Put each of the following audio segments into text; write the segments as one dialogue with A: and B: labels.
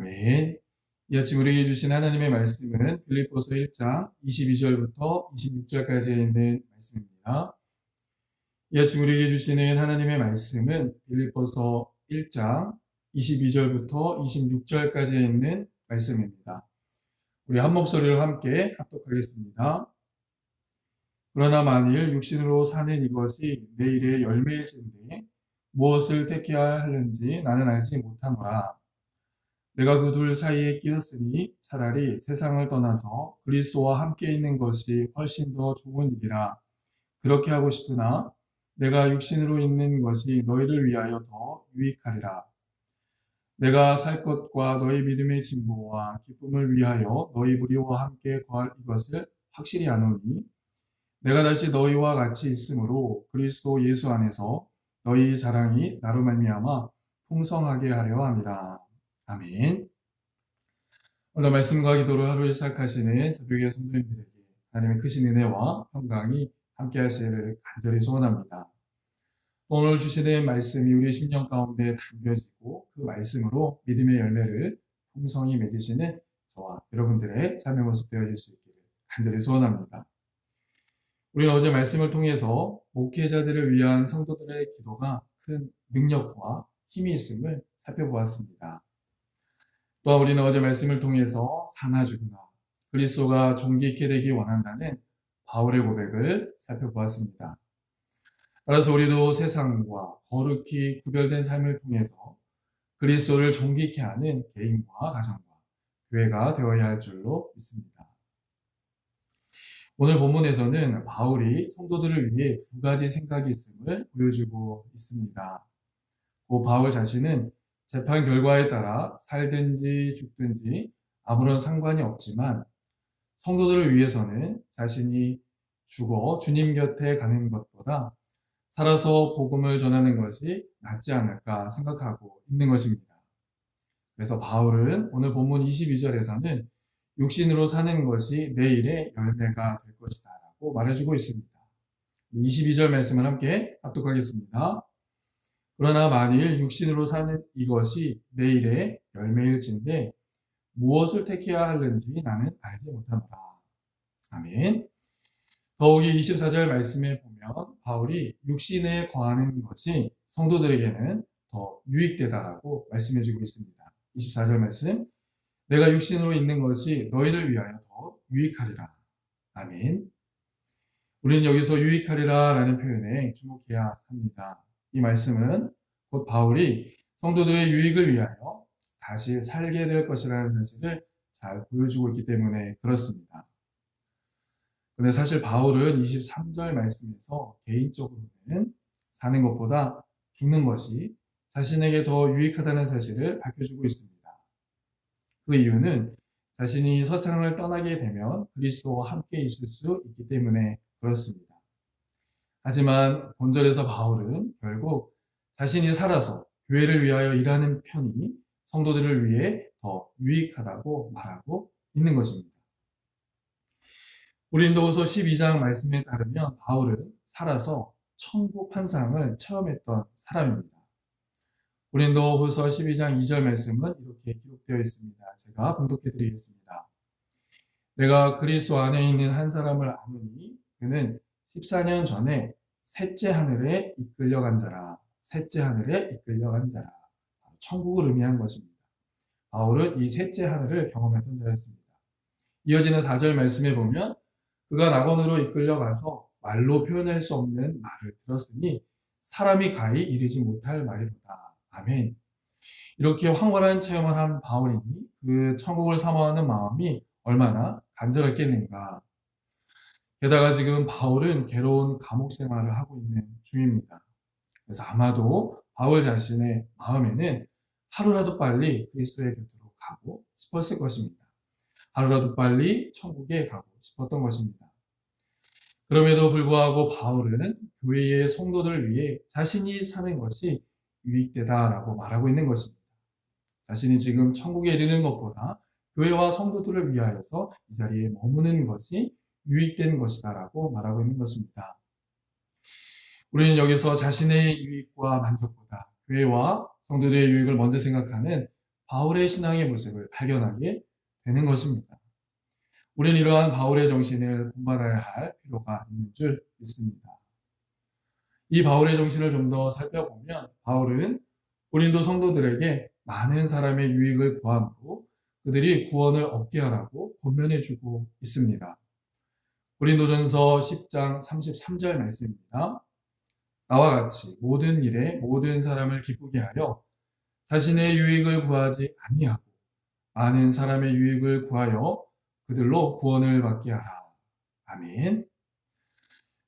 A: 아멘. 이 아침 우리에게 주신 하나님의 말씀은 빌립보서 1장 22절부터 26절까지에 있는 말씀입니다. 이 아침 우리에게 주시는 하나님의 말씀은 빌립보서 1장 22절부터 26절까지에 있는 말씀입니다. 우리 한 목소리로 함께 합독하겠습니다. 그러나 만일 육신으로 사는 이것이 내일의 열매일진데 무엇을 택해야 하는지 나는 알지 못하노라. 내가 그 둘 사이에 끼었으니 차라리 세상을 떠나서 그리스도와 함께 있는 것이 훨씬 더 좋은 일이라. 그렇게 하고 싶으나 내가 육신으로 있는 것이 너희를 위하여 더 유익하리라. 내가 살 것과 너희 믿음의 진보와 기쁨을 위하여 너희 무리와 함께 거할 이것을 확실히 아노니 내가 다시 너희와 같이 있으므로 그리스도 예수 안에서 너희 자랑이 나로 말미암아 풍성하게 하려 함이라. 아멘. 오늘 말씀과 기도를 하루를 시작하시는 새벽의 성도님들에게 하나님의 크신 은혜와 평강이 함께 하시기를 간절히 소원합니다. 오늘 주시는 말씀이 우리의 심령 가운데 담겨지고 그 말씀으로 믿음의 열매를 풍성히 맺으시는 저와 여러분들의 삶의 모습 되어질 수 있기를 간절히 소원합니다. 우리는 어제 말씀을 통해서 목회자들을 위한 성도들의 기도가 큰 능력과 힘이 있음을 살펴보았습니다. 또한 우리는 어제 말씀을 통해서 사나 죽으나 그리스도가 존귀 있게 되기 원한다는 바울의 고백을 살펴보았습니다. 따라서 우리도 세상과 거룩히 구별된 삶을 통해서 그리스도를 존귀 있게 하는 개인과 가정과 교회가 되어야 할 줄로 믿습니다. 오늘 본문에서는 바울이 성도들을 위해 두 가지 생각이 있음을 보여주고 있습니다. 바울 자신은 재판 결과에 따라 살든지 죽든지 아무런 상관이 없지만 성도들을 위해서는 자신이 죽어 주님 곁에 가는 것보다 살아서 복음을 전하는 것이 낫지 않을까 생각하고 있는 것입니다. 그래서 바울은 오늘 본문 22절에서는 육신으로 사는 것이 내일의 열매가 될 것이다 라고 말해주고 있습니다. 22절 말씀을 함께 합독하겠습니다. 그러나 만일 육신으로 사는 이것이 내일의 열매일진데 무엇을 택해야 하는지 나는 알지 못하노라. 아멘. 더욱이 24절 말씀에 보면 바울이 육신에 거하는 것이 성도들에게는 더 유익되다라고 말씀해주고 있습니다. 24절 말씀, 내가 육신으로 있는 것이 너희를 위하여 더 유익하리라. 아멘. 우리는 여기서 유익하리라 라는 표현에 주목해야 합니다. 이 말씀은 곧 바울이 성도들의 유익을 위하여 다시 살게 될 것이라는 사실을 잘 보여주고 있기 때문에 그렇습니다. 그런데 사실 바울은 23절 말씀에서 개인적으로는 사는 것보다 죽는 것이 자신에게 더 유익하다는 사실을 밝혀주고 있습니다. 그 이유는 자신이 세상을 떠나게 되면 그리스도와 함께 있을 수 있기 때문에 그렇습니다. 하지만 본절에서 바울은 결국 자신이 살아서 교회를 위하여 일하는 편이 성도들을 위해 더 유익하다고 말하고 있는 것입니다. 고린도후서 12장 말씀에 따르면 바울은 살아서 천국 환상을 체험했던 사람입니다. 고린도후서 12장 2절 말씀은 이렇게 기록되어 있습니다. 제가 봉독해 드리겠습니다. 내가 그리스도 안에 있는 한 사람을 아노니 그는 14년 전에 셋째 하늘에 이끌려간 자라. 셋째 하늘에 이끌려간 자라. 천국을 의미한 것입니다. 바울은 이 셋째 하늘을 경험했던 자였습니다. 이어지는 4절 말씀에 보면 그가 낙원으로 이끌려가서 말로 표현할 수 없는 말을 들었으니 사람이 가히 이르지 못할 말이로다. 아멘. 이렇게 황홀한 체험을 한 바울이니 그 천국을 사모하는 마음이 얼마나 간절했겠는가. 게다가 지금 바울은 괴로운 감옥 생활을 하고 있는 중입니다. 그래서 아마도 바울 자신의 마음에는 하루라도 빨리 그리스도의 곁으로 가고 싶었을 것입니다. 하루라도 빨리 천국에 가고 싶었던 것입니다. 그럼에도 불구하고 바울은 교회의 성도들을 위해 자신이 사는 것이 유익되다라고 말하고 있는 것입니다. 자신이 지금 천국에 이르는 것보다 교회와 성도들을 위하여서 이 자리에 머무는 것이 유익된 것이다라고 말하고 있는 것입니다. 우리는 여기서 자신의 유익과 만족보다 교회와 성도들의 유익을 먼저 생각하는 바울의 신앙의 모습을 발견하게 되는 것입니다. 우리는 이러한 바울의 정신을 본받아야 할 필요가 있는 줄 믿습니다. 이 바울의 정신을 좀 더 살펴보면 바울은 고린도 성도들에게 많은 사람의 유익을 구함으로 그들이 구원을 얻게 하라고 권면해주고 있습니다. 고린도전서 10장 33절 말씀입니다. 나와 같이 모든 일에 모든 사람을 기쁘게 하여 자신의 유익을 구하지 아니하고 많은 사람의 유익을 구하여 그들로 구원을 받게 하라. 아멘.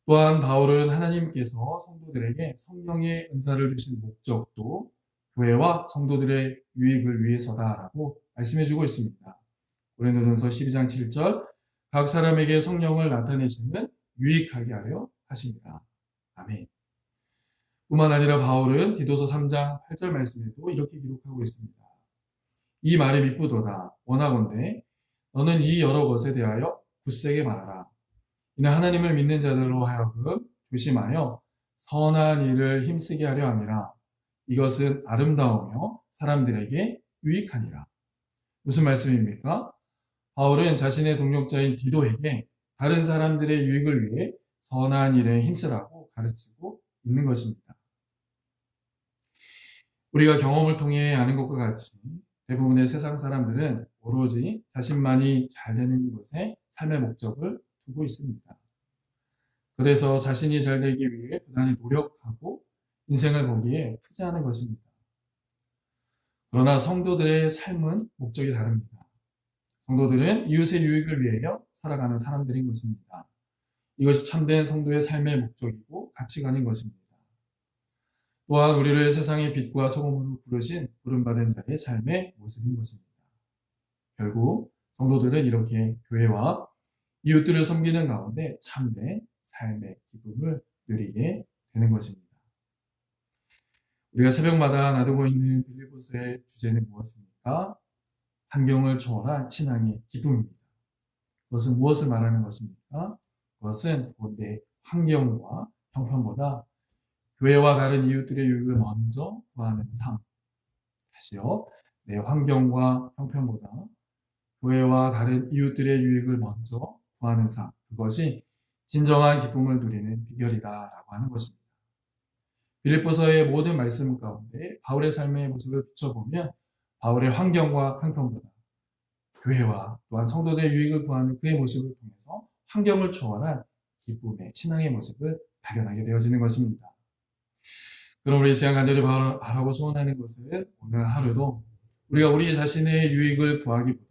A: 또한 바울은 하나님께서 성도들에게 성령의 은사를 주신 목적도 교회와 성도들의 유익을 위해서다라고 말씀해주고 있습니다. 고린도전서 12장 7절 각 사람에게 성령을 나타내시는 유익하게 하려 하십니다. 아멘. 뿐만 아니라 바울은 디도서 3장 8절 말씀에도 이렇게 기록하고 있습니다. 이 말이 미쁘도다. 원하건대 너는 이 여러 것에 대하여 굳세게 말하라. 이는 하나님을 믿는 자들로 하여금 조심하여 선한 일을 힘쓰게 하려 함이라. 이것은 아름다우며 사람들에게 유익하니라. 무슨 말씀입니까? 바울은 자신의 동역자인 디도에게 다른 사람들의 유익을 위해 선한 일에 힘쓰라고 가르치고 있는 것입니다. 우리가 경험을 통해 아는 것과 같이 대부분의 세상 사람들은 오로지 자신만이 잘 되는 것에 삶의 목적을 두고 있습니다. 그래서 자신이 잘 되기 위해 부단히 노력하고 인생을 거기에 투자하는 것입니다. 그러나 성도들의 삶은 목적이 다릅니다. 성도들은 이웃의 유익을 위하여 살아가는 사람들인 것입니다. 이것이 참된 성도의 삶의 목적이고 가치관인 것입니다. 또한 우리를 세상의 빛과 소금으로 부르신 부름받은 자의 삶의 모습인 것입니다. 결국 성도들은 이렇게 교회와 이웃들을 섬기는 가운데 참된 삶의 기쁨을 누리게 되는 것입니다. 우리가 새벽마다 나누고 있는 빌립보서의 주제는 무엇입니까? 환경을 초월한 신앙의 기쁨입니다. 그것은 무엇을 말하는 것입니까? 그것은 내 환경과 형편보다 교회와 다른 이웃들의 유익을 먼저 구하는 삶. 다시요. 내 환경과 형편보다 교회와 다른 이웃들의 유익을 먼저 구하는 삶. 그것이 진정한 기쁨을 누리는 비결이다라고 하는 것입니다. 빌립보서의 모든 말씀 가운데 바울의 삶의 모습을 비춰보면 바울의 환경과 형편보다 교회와 또한 성도들의 유익을 구하는 그의 모습을 통해서 환경을 초월한 기쁨의 신앙의 모습을 발견하게 되어지는 것입니다. 그럼 우리 시간 간절히 바라고 소원하는 것은 오늘 하루도 우리가 우리 자신의 유익을 구하기보다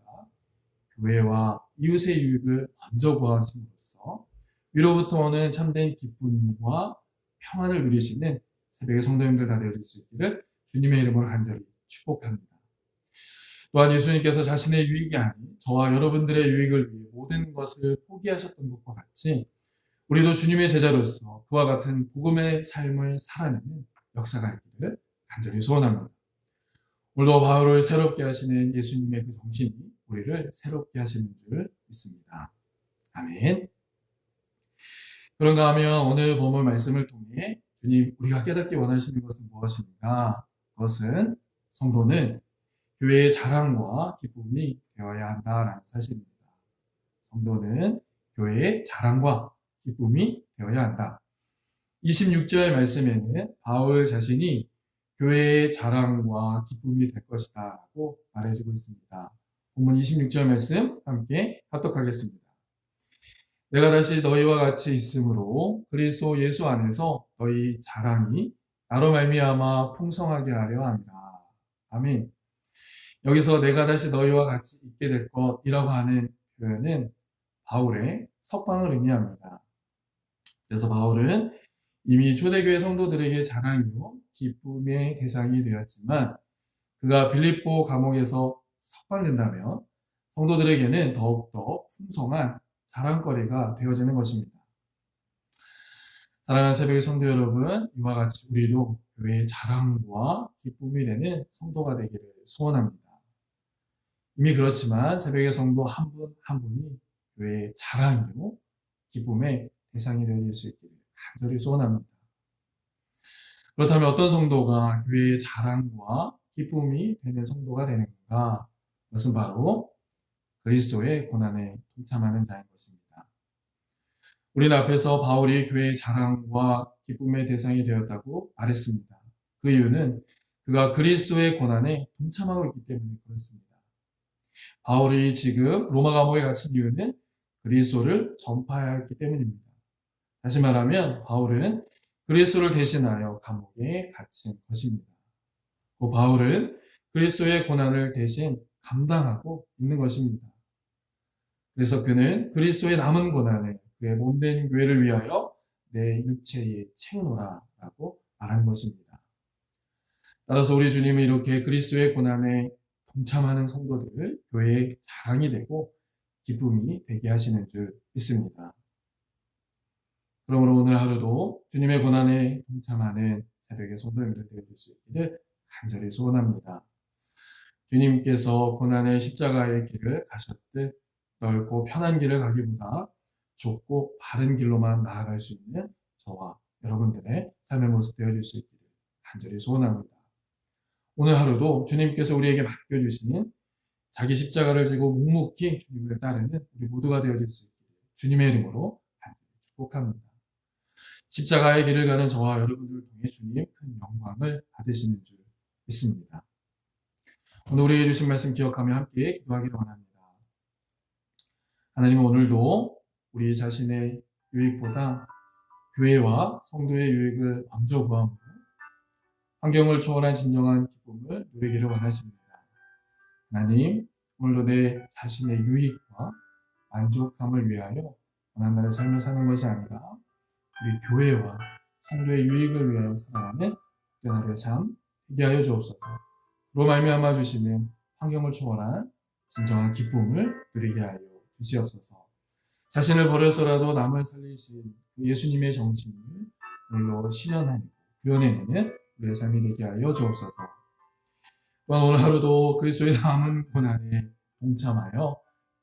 A: 교회와 이웃의 유익을 먼저 구하심으로써 위로부터 오는 참된 기쁨과 평안을 누리시는 새벽의 성도님들 다 되어줄 수 있기를 주님의 이름으로 간절히 축복합니다. 또한 예수님께서 자신의 유익이 아닌 저와 여러분들의 유익을 위해 모든 것을 포기하셨던 것과 같이 우리도 주님의 제자로서 그와 같은 복음의 삶을 살아내는 역사가 있기를 간절히 소원합니다. 오늘도 바울을 새롭게 하시는 예수님의 그 정신이 우리를 새롭게 하시는 줄 믿습니다. 아멘. 그런가 하면 오늘 본문 말씀을 통해 주님 우리가 깨닫기 원하시는 것은 무엇인가? 그것은 성도는 교회의 자랑과 기쁨이 되어야 한다라는 사실입니다. 성도는 교회의 자랑과 기쁨이 되어야 한다. 26절 말씀에는 바울 자신이 교회의 자랑과 기쁨이 될 것이다 라고 말해주고 있습니다. 본문 26절 말씀 함께 합독하겠습니다. 내가 다시 너희와 같이 있으므로 그리스도 예수 안에서 너희 자랑이 나로 말미암아 풍성하게 하려 합니다. 아멘. 여기서 내가 다시 너희와 같이 있게 될 것이라고 하는 표현은 바울의 석방을 의미합니다. 그래서 바울은 이미 초대교회 성도들에게 자랑이요 기쁨의 대상이 되었지만 그가 빌립보 감옥에서 석방된다면 성도들에게는 더욱더 풍성한 자랑거리가 되어지는 것입니다. 사랑하는 새벽의 성도 여러분, 이와 같이 우리도 교회의 자랑과 기쁨이 되는 성도가 되기를 소원합니다. 이미 그렇지만 새벽의 성도 한 분 한 분이 교회의 자랑이요 기쁨의 대상이 되어질 수 있기를 간절히 소원합니다. 그렇다면 어떤 성도가 교회의 자랑과 기쁨이 되는 성도가 되는가? 그것은 바로 그리스도의 고난에 동참하는 자인 것입니다. 우리는 앞에서 바울이 교회의 자랑과 기쁨의 대상이 되었다고 말했습니다. 그 이유는 그가 그리스도의 고난에 동참하고 있기 때문에 그렇습니다. 바울이 지금 로마 감옥에 갇힌 이유는 그리스도를 전파해야 했기 때문입니다. 다시 말하면 바울은 그리스도를 대신하여 감옥에 갇힌 것입니다. 그 바울은 그리스도의 고난을 대신 감당하고 있는 것입니다. 그래서 그는 그리스도의 남은 고난을 그의 몸된 교회를 위하여 내 육체에 채우노라 라고 말한 것입니다. 따라서 우리 주님은 이렇게 그리스도의 고난에 동참하는 성도들을 교회의 자랑이 되고 기쁨이 되게 하시는 줄 믿습니다. 그러므로 오늘 하루도 주님의 고난에 동참하는 새벽의 성도님들 되어줄 수 있기를 간절히 소원합니다. 주님께서 고난의 십자가의 길을 가셨듯 넓고 편한 길을 가기보다 좁고 바른 길로만 나아갈 수 있는 저와 여러분들의 삶의 모습 되어줄 수 있기를 간절히 소원합니다. 오늘 하루도 주님께서 우리에게 맡겨주시는 자기 십자가를 지고 묵묵히 주님을 따르는 우리 모두가 되어질 수 있기를 주님의 이름으로 간절히 축복합니다. 십자가의 길을 가는 저와 여러분들을 통해 주님 큰 영광을 받으시는 줄 믿습니다. 오늘 우리에게 주신 말씀 기억하며 함께 기도하기를 원합니다. 하나님은 오늘도 우리 자신의 유익보다 교회와 성도의 유익을 먼저 구함으로 환경을 초월한 진정한 기쁨을 누리기를 원하십니다. 하나님, 오늘도 내 자신의 유익과 만족함을 위하여 고난날의 삶을 사는 것이 아니라 우리 교회와 성도의 유익을 위하여 살아가는 복된 하루의 삶 되게 하여 주옵소서. 그로 말미암아 주시는 환경을 초월한 진정한 기쁨을 누리게 하여 주시옵소서. 자신을 버려서라도 남을 살리신 그 예수님의 정신을 오늘로 실현하고 구현해내는 우리의 삶이 되게 하여 주옵소서. 또한 오늘 하루도 그리스도의 남은 고난에 동참하여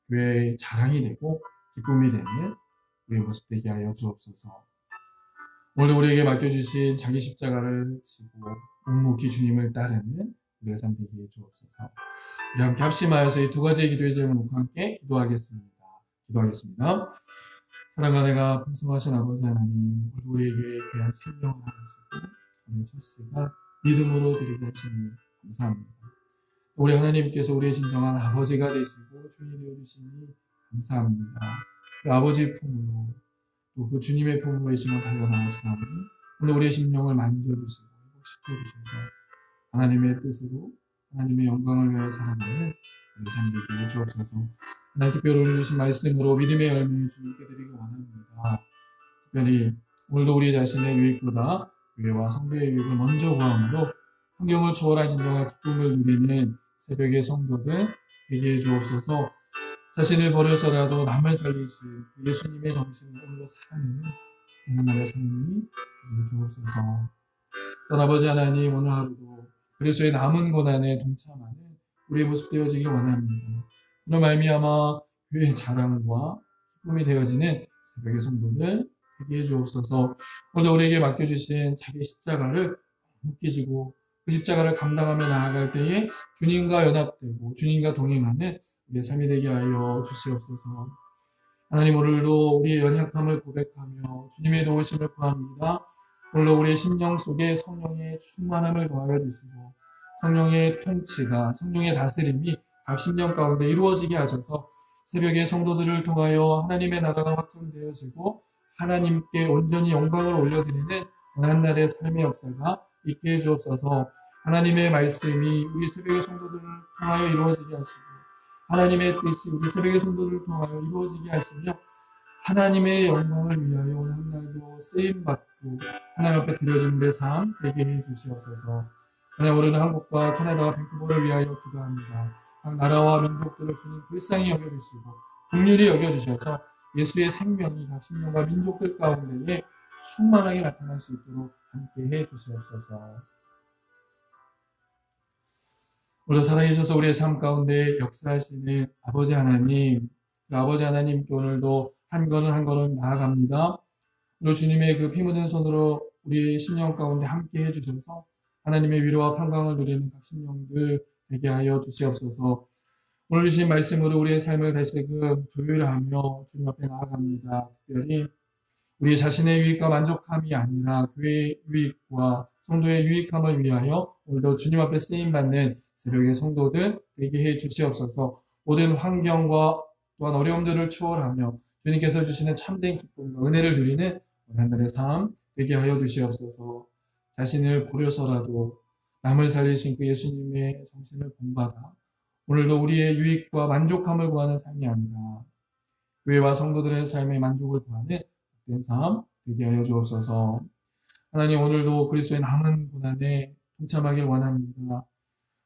A: 교회의 자랑이 되고 기쁨이 되는 우리의 모습 되게 하여 주옵소서. 오늘도 우리에게 맡겨주신 자기 십자가를 지고 묵묵히 주님을 따르는 우리의 삶 되게 해 주옵소서. 우리 함께 합심하여서 이 두 가지의 기도의 제목을 놓고 함께 기도하겠습니다. 사랑과 내가 풍성하신 아버지 하나님, 우리에게 귀한 생명을 하시고 오늘 첫 시간 믿음으로 드리게 하시니 감사합니다. 우리 하나님께서 우리의 진정한 아버지가 되시고 주인이 되어주시니 감사합니다. 그 아버지의 품으로 또 그 주님의 품으로 이 시간 달려나왔사오니 오늘 우리의 심령을 만져주시고 회복시켜주셔서 하나님의 뜻으로 하나님의 영광을 위하여 살아가는 우리 삶 되게 해주옵소서. 하나님 특별히 오늘 주신 말씀으로 믿음의 열매를 주님께 드리기 원합니다. 특별히 오늘도 우리 자신의 유익보다 교회와 성도의 유익을 먼저 구함으로 환경을 초월한 진정한 기쁨을 누리는 새벽의 성도들 되게 해주옵소서. 자신을 버려서라도 남을 살리신 그 예수님의 정신을 오늘로 살아내는 하나님의 삶이 되게 해주옵소서. 또한 아버지 하나님, 오늘 하루도 그리스도의 남은 고난에 동참하는 우리의 모습 되어지길 원합니다. 그런 말미암아 교회의 자랑과 기쁨이 되어지는 새벽의 성도들 되게 해주옵소서. 오늘 우리에게 맡겨주신 자기 십자가를 묵게 지고 그 십자가를 감당하며 나아갈 때에 주님과 연합되고 주님과 동행하는 우리의 삶이 되게 하여 주시옵소서. 하나님, 오늘도 우리의 연약함을 고백하며 주님의 도우심을 구합니다. 오늘도 우리의 심령 속에 성령의 충만함을 더하여 주시고 성령의 통치가, 성령의 다스림이 각 심령 가운데 이루어지게 하셔서 새벽의 성도들을 통하여 하나님의 나라가 확장되어지고 하나님께 온전히 영광을 올려드리는 한날의 삶의 역사가 있게 해주옵소서. 하나님의 말씀이 우리 새벽의 성도들을 통하여 이루어지게 하시고 하나님의 뜻이 우리 새벽의 성도들을 통하여 이루어지게 하시며 하나님의 영광을 위하여 오늘 한날도 쓰임받고 하나님 앞에 드려지는 내 삶 되게 해주시옵소서. 하나님, 우리는 한국과 캐나다와 밴쿠버를 위하여 기도합니다. 각 나라와 민족들을 주님 불쌍히 여겨주시고 긍휼히 여겨주셔서 예수의 생명이 각 신령과 민족들 가운데에 충만하게 나타날 수 있도록 함께 해주시옵소서. 오늘 살아계셔서 우리의 삶 가운데 역사하시는 아버지 하나님, 그 아버지 하나님께 오늘도 한 걸음 한 걸음 나아갑니다. 오늘 주님의 그 피 묻은 손으로 우리의 심령 가운데 함께 해주셔서 하나님의 위로와 평강을 누리는 각 심령들 되게 하여 주시옵소서. 오늘 주신 말씀으로 우리의 삶을 다시금 조율하며 주님 앞에 나아갑니다. 특별히 우리 자신의 유익과 만족함이 아니라 교회의 유익과 성도의 유익함을 위하여 오늘도 주님 앞에 쓰임받는 새벽의 성도들 되게 해 주시옵소서. 모든 환경과 또한 어려움들을 초월하며 주님께서 주시는 참된 기쁨과 은혜를 누리는 오늘날의 삶 되게 하여 주시옵소서. 자신을 버려서라도 남을 살리신 그 예수님의 성신을 본받아 오늘도 우리의 유익과 만족함을 구하는 삶이 아니라 교회와 성도들의 삶의 만족을 구하는 복된 삶 되게 하여 주옵소서. 하나님, 오늘도 그리스도의 남은 고난에 동참하길 원합니다.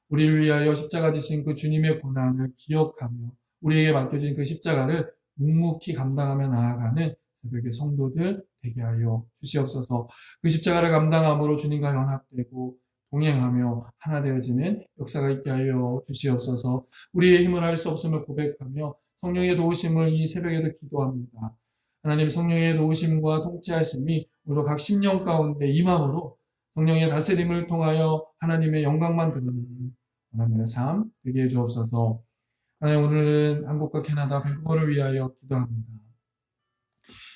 A: 우리를 위하여 십자가 지신 그 주님의 고난을 기억하며 우리에게 맡겨진 그 십자가를 묵묵히 감당하며 나아가는 새벽의 성도들 되게 하여 주시옵소서. 그 십자가를 감당함으로 주님과 연합되고 동행하며 하나 되어지는 역사가 있게 하여 주시옵소서. 우리의 힘을 할 수 없음을 고백하며 성령의 도우심을 이 새벽에도 기도합니다. 하나님, 성령의 도우심과 통치하심이 오늘도 각 심령 가운데 임함으로 성령의 다스림을 통하여 하나님의 영광만 드러내는 하나님의 삶 되게 해 주옵소서. 하나님, 오늘은 한국과 캐나다 밴쿠버를 위하여 기도합니다.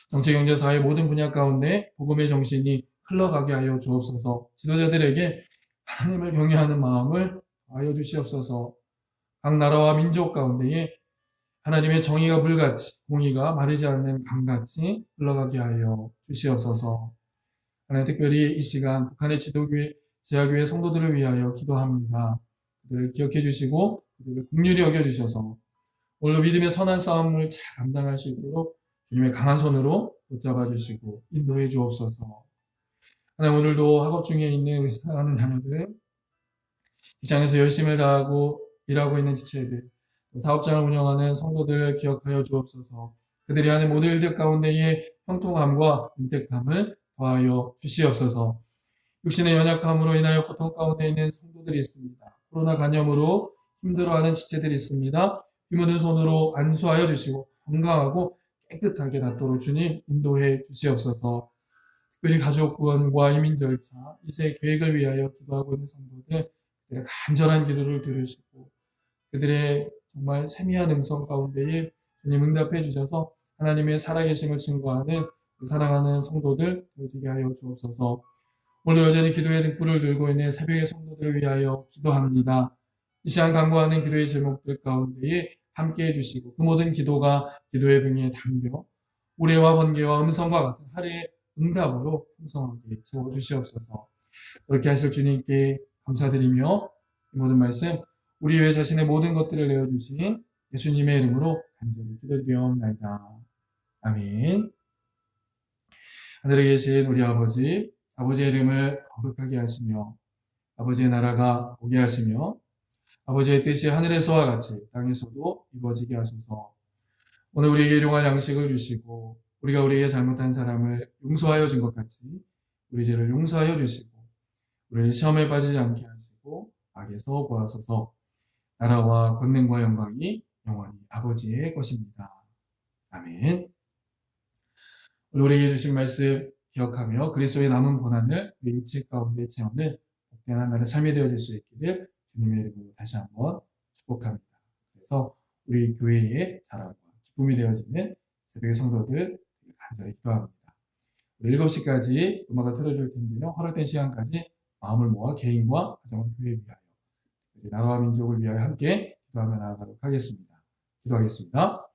A: 정치, 경제, 사회 모든 분야 가운데 복음의 정신이 흘러가게 하여 주옵소서. 지도자들에게 하나님을 경외하는 마음을 하여 주시옵소서. 각 나라와 민족 가운데에 하나님의 정의가 불같이, 공의가 마르지 않는 강같이 흘러가게 하여 주시옵소서. 하나님, 특별히 이 시간 북한의 지도교회, 지하교회 성도들을 위하여 기도합니다. 그들을 기억해 주시고 그들을 긍휼히 여겨 주셔서 오늘도 믿음의 선한 싸움을 잘 감당할 수 있도록 주님의 강한 손으로 붙잡아 주시고 인도해 주옵소서. 하나님, 오늘도 학업 중에 있는 우리 사랑하는 자녀들, 직장에서 열심을 다하고 일하고 있는 지체들, 사업장을 운영하는 성도들 기억하여 주옵소서. 그들이 하는 모든 일들 가운데에 형통함과 윤택함을 더하여 주시옵소서. 육신의 연약함으로 인하여 고통 가운데 있는 성도들이 있습니다. 코로나 간염으로 힘들어하는 지체들이 있습니다. 힘없는 손으로 안수하여 주시고 건강하고 깨끗하게 낫도록 주님 인도해 주시옵소서. 특별히 가족 구원과 이민 절차, 이세 계획을 위하여 기도하고 있는 성도들, 그들의 간절한 기도를 들으시고 그들의 정말 세미한 음성 가운데에 주님 응답해 주셔서 하나님의 살아계심을 증거하는 사랑하는 성도들 되어지게 하여 주옵소서. 오늘 여전히 기도의 등불을 들고 있는 새벽의 성도들을 위하여 기도합니다. 이 시간 간구하는 기도의 제목들 가운데에 함께 해주시고 그 모든 기도가 기도의 병에 담겨 우레와 번개와 음성과 같은 하루의 응답으로 풍성하게 채워주시옵소서. 그렇게 하실 주님께 감사드리며 이 모든 말씀 우리 외 자신의 모든 것들을 내어주신 예수님의 이름으로 간절히 기도드리옵나이다. 아멘. 하늘에 계신 우리 아버지, 아버지의 이름을 거룩하게 하시며 아버지의 나라가 오게 하시며 아버지의 뜻이 하늘에서와 같이 땅에서도 이루어지게 하소서. 오늘 우리에게 일용할 양식을 주시고 우리가 우리에게 잘못한 사람을 용서하여 준 것 같이 우리 죄를 용서하여 주시고 우리를 시험에 빠지지 않게 하시고 악에서 구하소서. 나라와 권능과 영광이 영원히 아버지의 것입니다. 아멘. 오늘 우리에게 주신 말씀 기억하며 그리스도의 남은 고난을 우리 육체 가운데 채우는 복된 하나의 삶이 되어질 수 있기를 주님의 이름으로 다시 한번 축복합니다. 그래서 우리 교회의 자랑과 기쁨이 되어지는 새벽의 성도들 간절히 기도합니다. 우리 7시까지 음악을 틀어줄 텐데요. 허락된 시간까지 마음을 모아 개인과 가정과 교회를 위하여 나라와 민족을 위하여 함께 기도하며 나아가도록 하겠습니다. 기도하겠습니다.